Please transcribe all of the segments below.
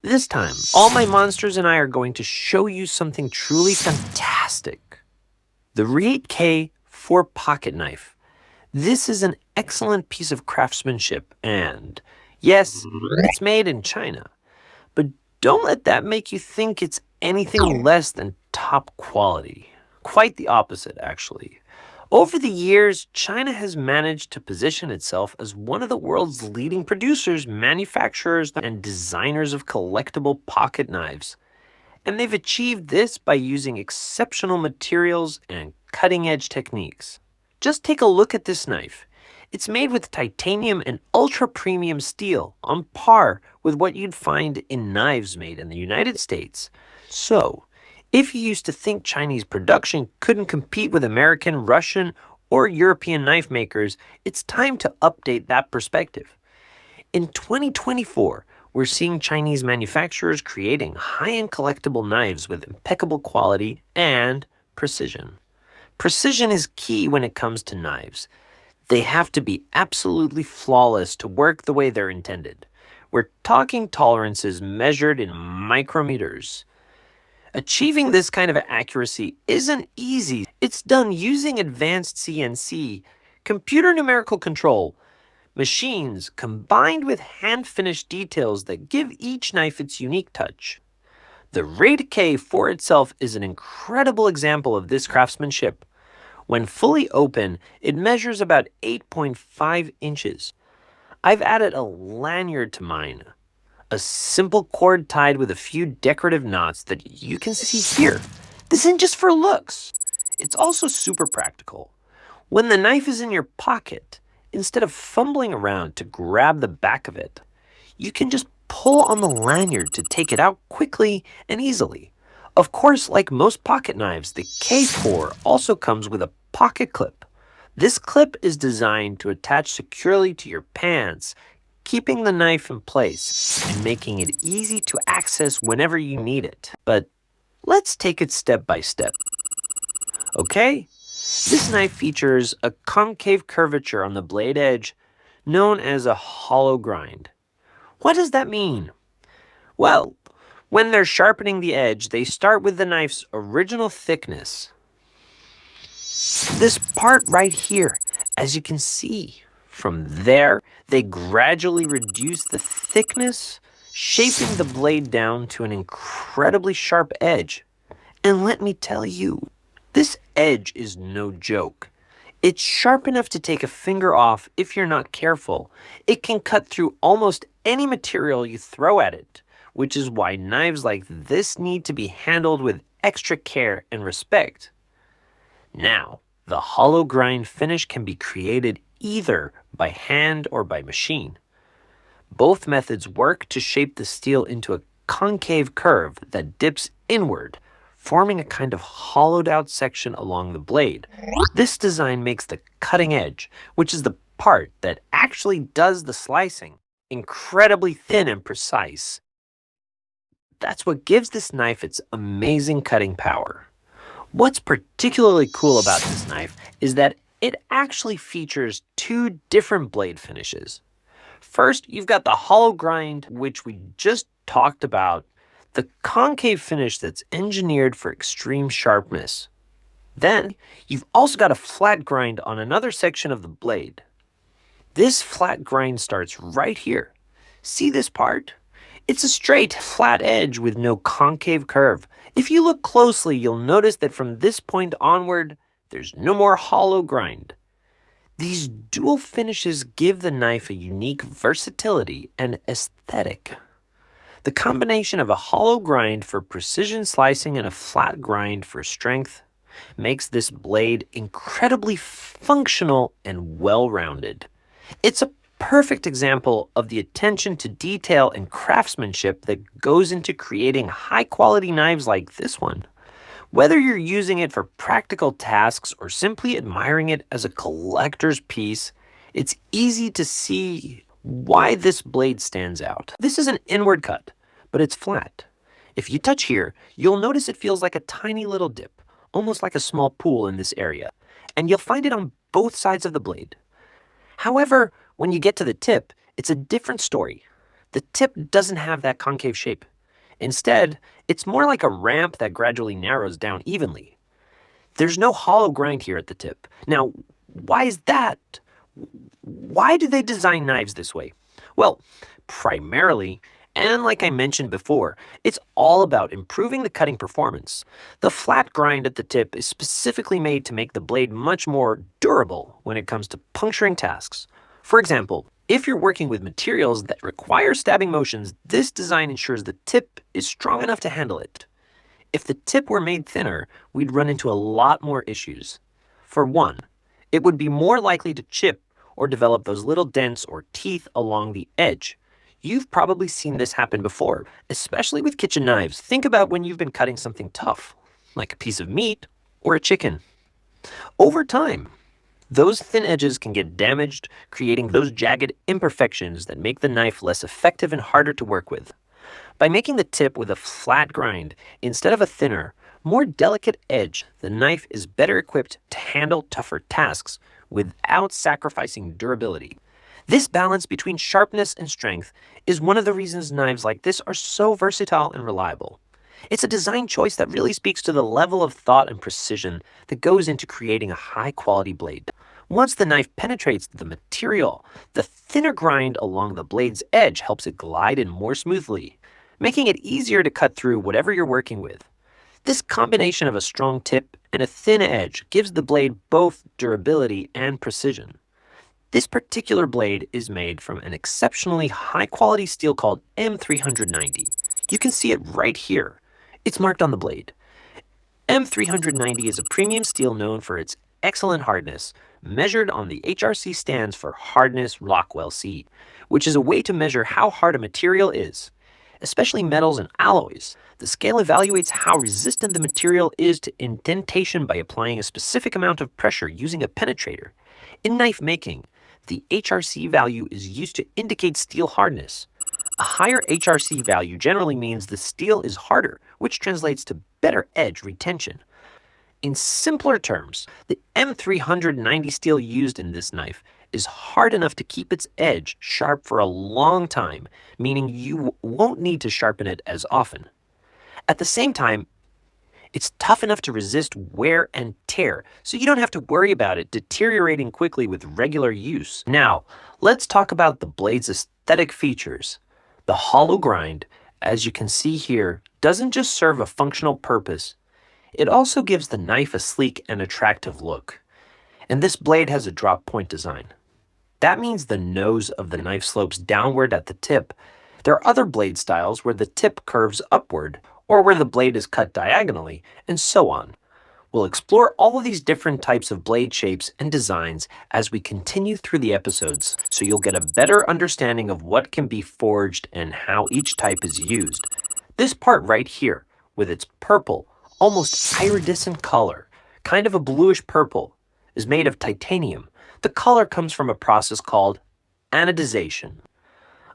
This time, all my monsters and I are going to show you something truly fantastic. The Reate K4 pocket knife. This is an excellent piece of craftsmanship and, yes, it's made in China. But don't let that make you think it's anything less than top quality. Quite the opposite, actually. Over the years, China has managed to position itself as one of the world's leading producers, manufacturers, and designers of collectible pocket knives. And they've achieved this by using exceptional materials and cutting-edge techniques. Just take a look at this knife. It's made with titanium and ultra-premium steel, on par with what you'd find in knives made in the United States. So, if you used to think Chinese production couldn't compete with American, Russian, or European knife makers, it's time to update that perspective. In 2024, we're seeing Chinese manufacturers creating high-end collectible knives with impeccable quality and precision. Precision is key when it comes to knives. They have to be absolutely flawless to work the way they're intended. We're talking tolerances measured in micrometers. Achieving this kind of accuracy isn't easy. It's done using advanced CNC, computer numerical control, machines combined with hand-finished details that give each knife its unique touch. The Reate K4 itself is an incredible example of this craftsmanship. When fully open, it measures about 8.5 inches. I've added a lanyard to mine, a simple cord tied with a few decorative knots that you can see here. This isn't just for looks. It's also super practical. When the knife is in your pocket, instead of fumbling around to grab the back of it, you can just pull on the lanyard to take it out quickly and easily. Of course, like most pocket knives, the K4 also comes with a pocket clip. This clip is designed to attach securely to your pants, keeping the knife in place and making it easy to access whenever you need it. But let's take it step by step. Okay? This knife features a concave curvature on the blade edge known as a hollow grind. What does that mean? Well, when they're sharpening the edge, they start with the knife's original thickness. This part right here, as you can see. From there, they gradually reduce the thickness, shaping the blade down to an incredibly sharp edge. And let me tell you, this edge is no joke. It's sharp enough to take a finger off if you're not careful. It can cut through almost any material you throw at it, which is why knives like this need to be handled with extra care and respect. Now, the hollow grind finish can be created either by hand or by machine. Both methods work to shape the steel into a concave curve that dips inward, forming a kind of hollowed out section along the blade. This design makes the cutting edge, which is the part that actually does the slicing, incredibly thin and precise. That's what gives this knife its amazing cutting power. What's particularly cool about this knife is that it actually features two different blade finishes. First, you've got the hollow grind, which we just talked about, the concave finish that's engineered for extreme sharpness. Then, you've also got a flat grind on another section of the blade. This flat grind starts right here. See this part? It's a straight, flat edge with no concave curve. If you look closely, you'll notice that from this point onward, there's no more hollow grind. These dual finishes give the knife a unique versatility and aesthetic. The combination of a hollow grind for precision slicing and a flat grind for strength makes this blade incredibly functional and well-rounded. It's a perfect example of the attention to detail and craftsmanship that goes into creating high-quality knives like this one. Whether you're using it for practical tasks or simply admiring it as a collector's piece, it's easy to see why this blade stands out. This is an inward cut, but it's flat. If you touch here, you'll notice it feels like a tiny little dip, almost like a small pool in this area, and you'll find it on both sides of the blade. However, when you get to the tip, it's a different story. The tip doesn't have that concave shape. Instead, it's more like a ramp that gradually narrows down evenly. There's no hollow grind here at the tip. Now, why is that? Why do they design knives this way? Well, primarily, and like I mentioned before, it's all about improving the cutting performance. The flat grind at the tip is specifically made to make the blade much more durable when it comes to puncturing tasks. For example, if you're working with materials that require stabbing motions, this design ensures the tip is strong enough to handle it. If the tip were made thinner, we'd run into a lot more issues. For one, it would be more likely to chip or develop those little dents or teeth along the edge. You've probably seen this happen before, especially with kitchen knives. Think about when you've been cutting something tough, like a piece of meat or a chicken. Over time, those thin edges can get damaged, creating those jagged imperfections that make the knife less effective and harder to work with. By making the tip with a flat grind instead of a thinner, more delicate edge, the knife is better equipped to handle tougher tasks without sacrificing durability. This balance between sharpness and strength is one of the reasons knives like this are so versatile and reliable. It's a design choice that really speaks to the level of thought and precision that goes into creating a high-quality blade. Once the knife penetrates the material, the thinner grind along the blade's edge helps it glide in more smoothly, making it easier to cut through whatever you're working with. This combination of a strong tip and a thin edge gives the blade both durability and precision. This particular blade is made from an exceptionally high-quality steel called M390. You can see it right here. It's marked on the blade. M390 is a premium steel known for its excellent hardness. Measured on the HRC stands for Hardness Rockwell C, which is a way to measure how hard a material is. Especially metals and alloys, the scale evaluates how resistant the material is to indentation by applying a specific amount of pressure using a penetrator. In knife making, the HRC value is used to indicate steel hardness. A higher HRC value generally means the steel is harder, which translates to better edge retention. In simpler terms, the M390 steel used in this knife is hard enough to keep its edge sharp for a long time, meaning you won't need to sharpen it as often. At the same time, it's tough enough to resist wear and tear, so you don't have to worry about it deteriorating quickly with regular use. Now, let's talk about the blade's aesthetic features. The hollow grind, as you can see here, doesn't just serve a functional purpose. It also gives the knife a sleek and attractive look. And this blade has a drop point design. That means the nose of the knife slopes downward at the tip. There are other blade styles where the tip curves upward, or where the blade is cut diagonally, and so on. We'll explore all of these different types of blade shapes and designs as we continue through the episodes, so you'll get a better understanding of what can be forged and how each type is used. This part right here, with its purple, almost iridescent color, kind of a bluish purple, is made of titanium. The color comes from a process called anodization.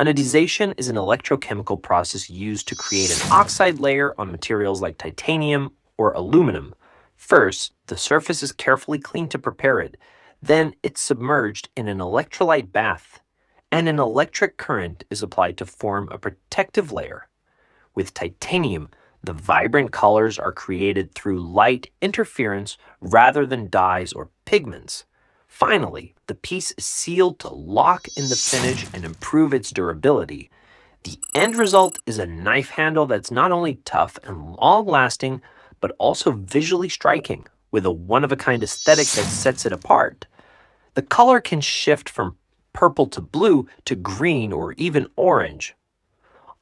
Anodization is an electrochemical process used to create an oxide layer on materials like titanium or aluminum. First, the surface is carefully cleaned to prepare it. Then it's submerged in an electrolyte bath, and an electric current is applied to form a protective layer. With titanium, the vibrant colors are created through light interference rather than dyes or pigments. Finally, the piece is sealed to lock in the finish and improve its durability. The end result is a knife handle that's not only tough and long-lasting, but also visually striking, with a one-of-a-kind aesthetic that sets it apart. The color can shift from purple to blue to green or even orange.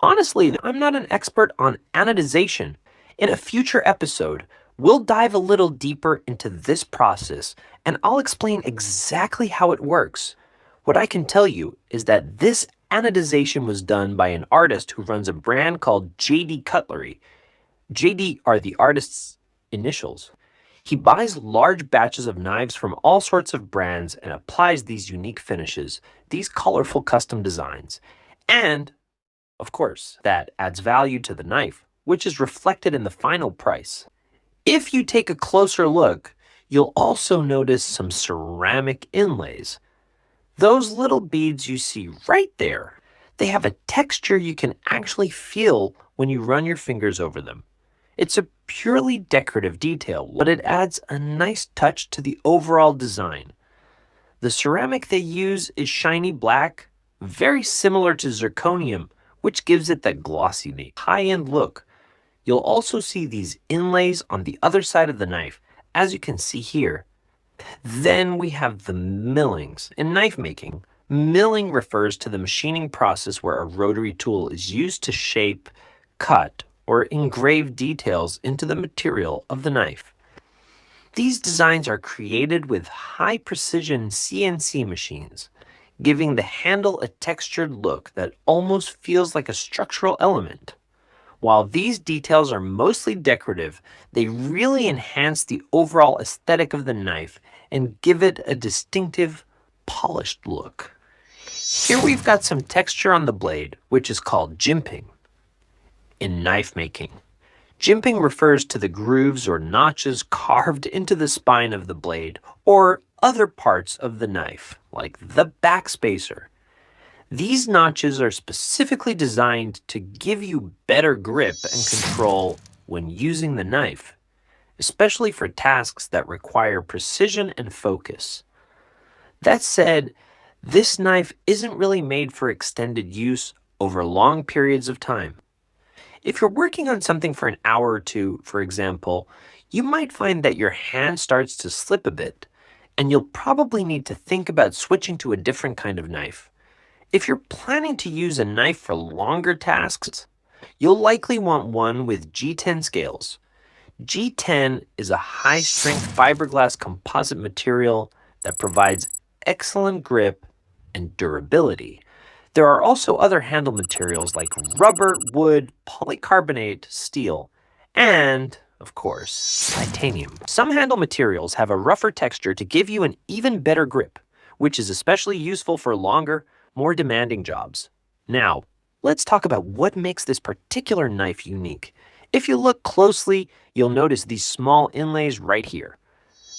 Honestly, I'm not an expert on anodization. In a future episode, we'll dive a little deeper into this process, and I'll explain exactly how it works. What I can tell you is that this anodization was done by an artist who runs a brand called JD Cutlery. JD are the artist's initials. He buys large batches of knives from all sorts of brands and applies these unique finishes, these colorful custom designs. And, of course, that adds value to the knife, which is reflected in the final price. If you take a closer look, you'll also notice some ceramic inlays. Those little beads you see right there, they have a texture you can actually feel when you run your fingers over them. It's a purely decorative detail, but it adds a nice touch to the overall design. The ceramic they use is shiny black, very similar to zirconium, which gives it that glossy, high-end look. You'll also see these inlays on the other side of the knife, as you can see here. Then we have the millings. In knife making, milling refers to the machining process where a rotary tool is used to shape, cut, or engrave details into the material of the knife. These designs are created with high-precision CNC machines, giving the handle a textured look that almost feels like a structural element. While these details are mostly decorative, they really enhance the overall aesthetic of the knife and give it a distinctive, polished look. Here we've got some texture on the blade, which is called jimping. In knife making, jimping refers to the grooves or notches carved into the spine of the blade or other parts of the knife, like the backspacer. These notches are specifically designed to give you better grip and control when using the knife, especially for tasks that require precision and focus. That said, this knife isn't really made for extended use over long periods of time. If you're working on something for an hour or two, for example, you might find that your hand starts to slip a bit, and you'll probably need to think about switching to a different kind of knife. If you're planning to use a knife for longer tasks, you'll likely want one with G10 scales. G10 is a high-strength fiberglass composite material that provides excellent grip and durability. There are also other handle materials like rubber, wood, polycarbonate, steel, and, of course, titanium. Some handle materials have a rougher texture to give you an even better grip, which is especially useful for longer, more demanding jobs. Now, let's talk about what makes this particular knife unique. If you look closely, you'll notice these small inlays right here.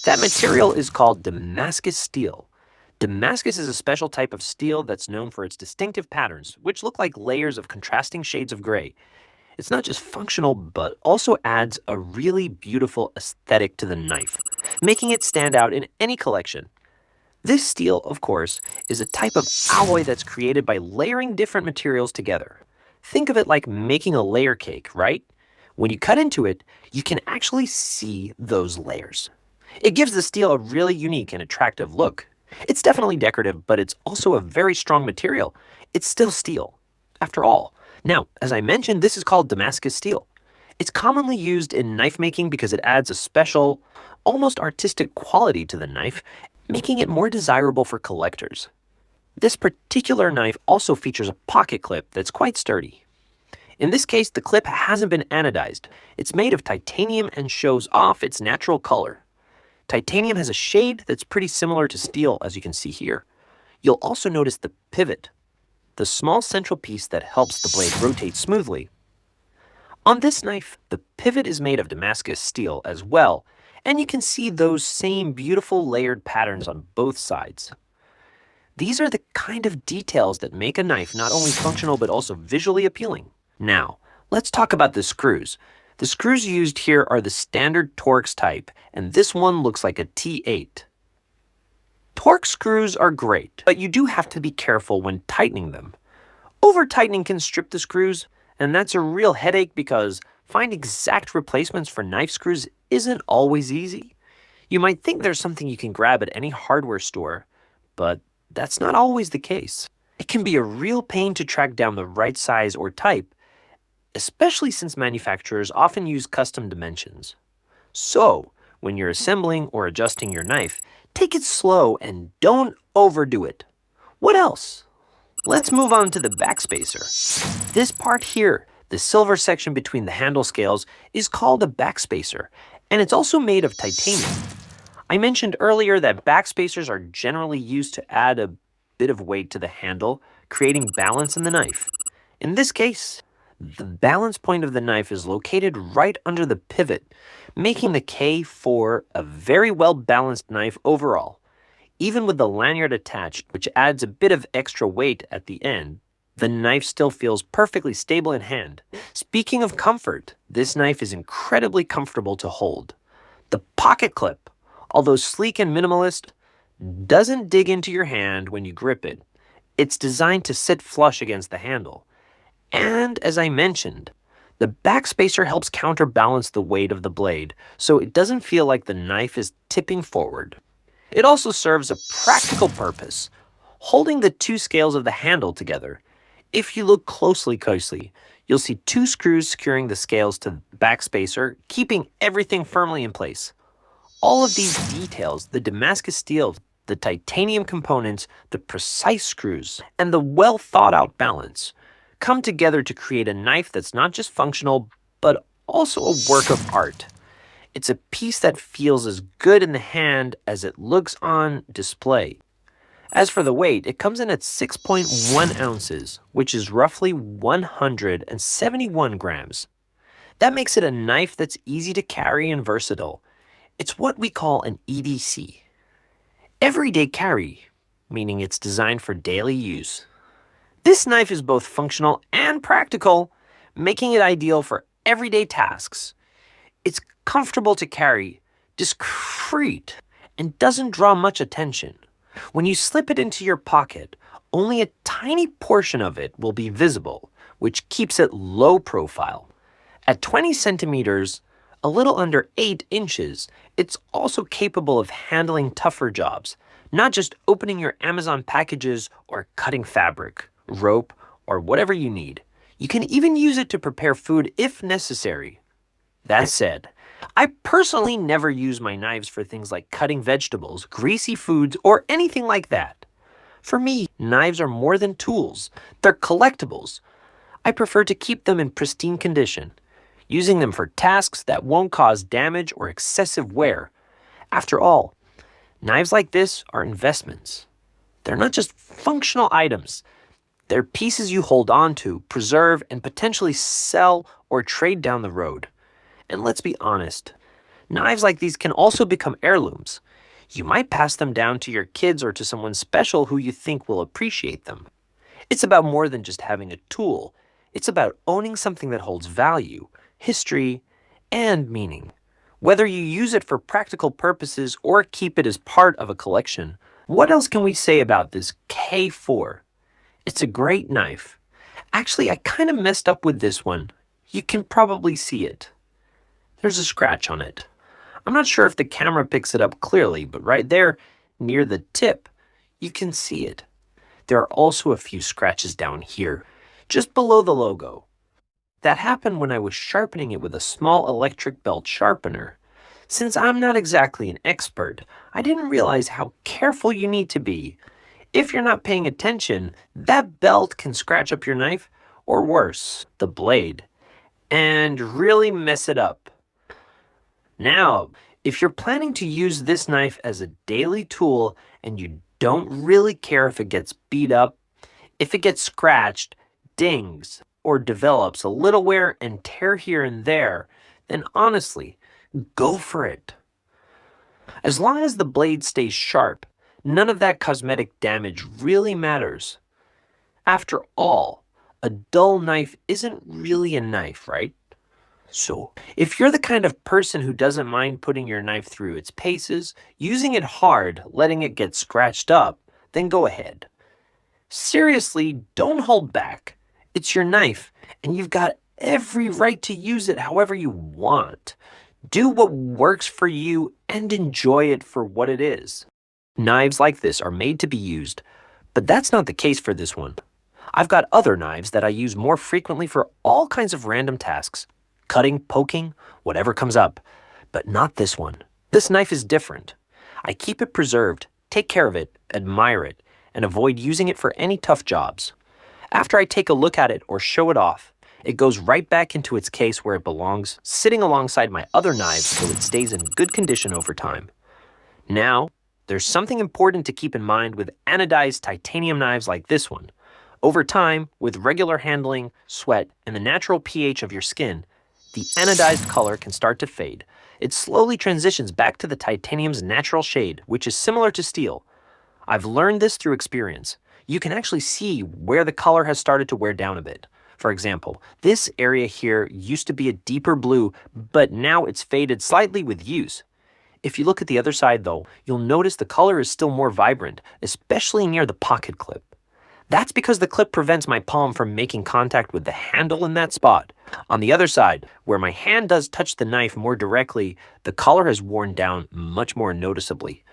That material is called Damascus steel. Damascus is a special type of steel that's known for its distinctive patterns, which look like layers of contrasting shades of gray. It's not just functional, but also adds a really beautiful aesthetic to the knife, making it stand out in any collection. This steel, of course, is a type of alloy that's created by layering different materials together. Think of it like making a layer cake, right? When you cut into it, you can actually see those layers. It gives the steel a really unique and attractive look. It's definitely decorative, but it's also a very strong material. It's still steel, after all. Now, as I mentioned, this is called Damascus steel. It's commonly used in knife making because it adds a special, almost artistic quality to the knife, making it more desirable for collectors. This particular knife also features a pocket clip that's quite sturdy. In this case, the clip hasn't been anodized. It's made of titanium and shows off its natural color. Titanium has a shade that's pretty similar to steel, as you can see here. You'll also notice the pivot, the small central piece that helps the blade rotate smoothly. On this knife, the pivot is made of Damascus steel as well, and you can see those same beautiful layered patterns on both sides. These are the kind of details that make a knife not only functional but also visually appealing. Now, let's talk about the screws. The screws used here are the standard Torx type, and this one looks like a T8. Torx screws are great, but you do have to be careful when tightening them. Over-tightening can strip the screws, and that's a real headache because finding exact replacements for knife screws isn't always easy. You might think there's something you can grab at any hardware store, but that's not always the case. It can be a real pain to track down the right size or type, especially since manufacturers often use custom dimensions. So, when you're assembling or adjusting your knife, take it slow and don't overdo it. What else? Let's move on to the backspacer. This part here, the silver section between the handle scales, is called a backspacer, and it's also made of titanium. I mentioned earlier that backspacers are generally used to add a bit of weight to the handle, creating balance in the knife. In this case, the balance point of the knife is located right under the pivot, making the K4 a very well-balanced knife overall. Even with the lanyard attached, which adds a bit of extra weight at the end, The knife still feels perfectly stable in hand. Speaking of comfort, this knife is incredibly comfortable to hold. The pocket clip, although sleek and minimalist, doesn't dig into your hand when you grip it. It's designed to sit flush against the handle. And as I mentioned, the backspacer helps counterbalance the weight of the blade, so it doesn't feel like the knife is tipping forward. It also serves a practical purpose, holding the two scales of the handle together. If you look closely, you'll see two screws securing the scales to the backspacer, keeping everything firmly in place. All of these details, the Damascus steel, the titanium components, the precise screws, and the well thought out balance, come together to create a knife that's not just functional, but also a work of art. It's a piece that feels as good in the hand as it looks on display. As for the weight, it comes in at 6.1 ounces, which is roughly 171 grams. That makes it a knife that's easy to carry and versatile. It's what we call an EDC. Everyday carry, meaning it's designed for daily use. This knife is both functional and practical, making it ideal for everyday tasks. It's comfortable to carry, discreet, and doesn't draw much attention. When you slip it into your pocket, only a tiny portion of it will be visible, which keeps it low profile. At 20 centimeters, a little under 8 inches, it's also capable of handling tougher jobs, not just opening your Amazon packages or cutting fabric, rope, or whatever you need. You can even use it to prepare food if necessary. That said, I personally never use my knives for things like cutting vegetables, greasy foods, or anything like that. For me, knives are more than tools. They're collectibles. I prefer to keep them in pristine condition, using them for tasks that won't cause damage or excessive wear. After all, knives like this are investments. They're not just functional items. They're pieces you hold on to, preserve, and potentially sell or trade down the road. And let's be honest, knives like these can also become heirlooms. You might pass them down to your kids or to someone special who you think will appreciate them. It's about more than just having a tool. It's about owning something that holds value, history, and meaning. Whether you use it for practical purposes or keep it as part of a collection, what else can we say about this K4? It's a great knife. Actually, I kind of messed up with this one. You can probably see it. There's a scratch on it. I'm not sure if the camera picks it up clearly, but right there, near the tip, you can see it. There are also a few scratches down here, just below the logo. That happened when I was sharpening it with a small electric belt sharpener. Since I'm not exactly an expert, I didn't realize how careful you need to be. If you're not paying attention, that belt can scratch up your knife, or worse, the blade, and really mess it up. Now, if you're planning to use this knife as a daily tool and you don't really care if it gets beat up, if it gets scratched, dings, or develops a little wear and tear here and there, then honestly, go for it. As long as the blade stays sharp, none of that cosmetic damage really matters. After all, a dull knife isn't really a knife, right? So, if you're the kind of person who doesn't mind putting your knife through its paces, using it hard, letting it get scratched up, then go ahead. Seriously, don't hold back. It's your knife, and you've got every right to use it however you want. Do what works for you and enjoy it for what it is. Knives like this are made to be used, but that's not the case for this one. I've got other knives that I use more frequently for all kinds of random tasks. Cutting, poking, whatever comes up. But not this one. This knife is different. I keep it preserved, take care of it, admire it, and avoid using it for any tough jobs. After I take a look at it or show it off, it goes right back into its case where it belongs, sitting alongside my other knives so it stays in good condition over time. Now, there's something important to keep in mind with anodized titanium knives like this one. Over time, with regular handling, sweat, and the natural pH of your skin, the anodized color can start to fade. It slowly transitions back to the titanium's natural shade, which is similar to steel. I've learned this through experience. you can actually see where the color has started to wear down a bit. For example, this area here used to be a deeper blue, but now it's faded slightly with use. If you look at the other side though, you'll notice the color is still more vibrant, especially near the pocket clip. That's because the clip prevents my palm from making contact with the handle in that spot. On the other side, where my hand does touch the knife more directly, the color has worn down much more noticeably.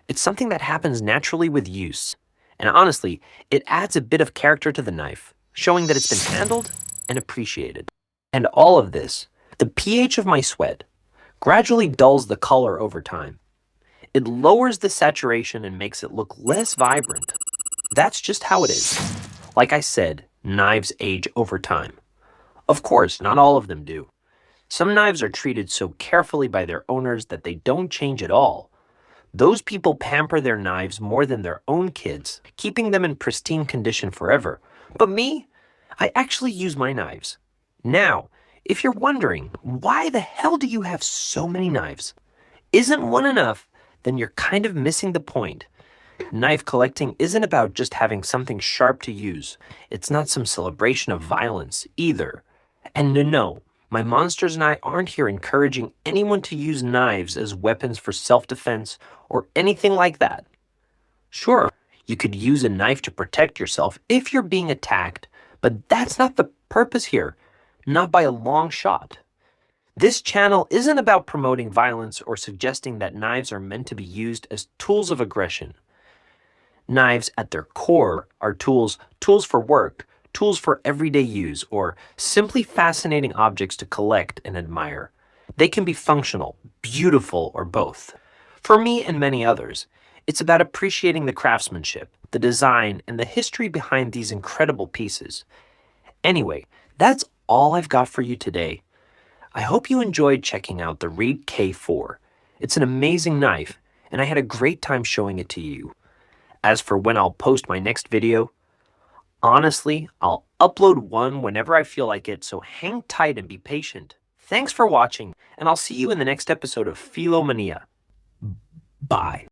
It's something that happens naturally with use. And honestly, it adds a bit of character to the knife, showing that it's been handled and appreciated. And all of this, the pH of my sweat, gradually dulls the color over time. It lowers the saturation and makes it look less vibrant. That's just how it is. Like I said, knives age over time. Of course, not all of them do. Some knives are treated so carefully by their owners that they don't change at all. Those people pamper their knives more than their own kids, keeping them in pristine condition forever. But me, I actually use my knives. Now, if you're wondering, why the hell do you have so many knives? Isn't one enough? Then you're kind of missing the point. Knife collecting isn't about just having something sharp to use. It's not some celebration of violence either. And no, my monsters and I aren't here encouraging anyone to use knives as weapons for self-defense or anything like that. Sure, you could use a knife to protect yourself if you're being attacked, but that's not the purpose here, not by a long shot. This channel isn't about promoting violence or suggesting that knives are meant to be used as tools of aggression. Knives at their core are tools for work, tools for everyday use, or simply fascinating objects to collect and admire. They can be functional, beautiful, or both. For me and many others, it's about appreciating the craftsmanship, the design, and the history behind these incredible pieces. Anyway, that's all I've got for you today. I hope you enjoyed checking out the Reate K4. It's an amazing knife, and I had a great time showing it to you. As for when I'll post my next video, honestly, I'll upload one whenever I feel like it, so hang tight and be patient. Thanks for watching, and I'll see you in the next episode of Philomania. Bye.